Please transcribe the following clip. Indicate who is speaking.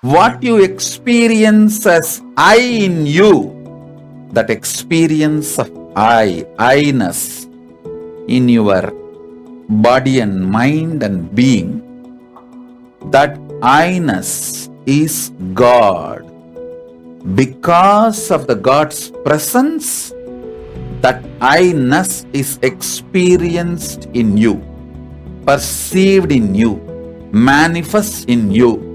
Speaker 1: what you experience as I in you, that experience of I-ness in your body and mind and being, that I-ness is God. Because of the God's presence, that I-ness is experienced in you, perceived in you, manifests in you.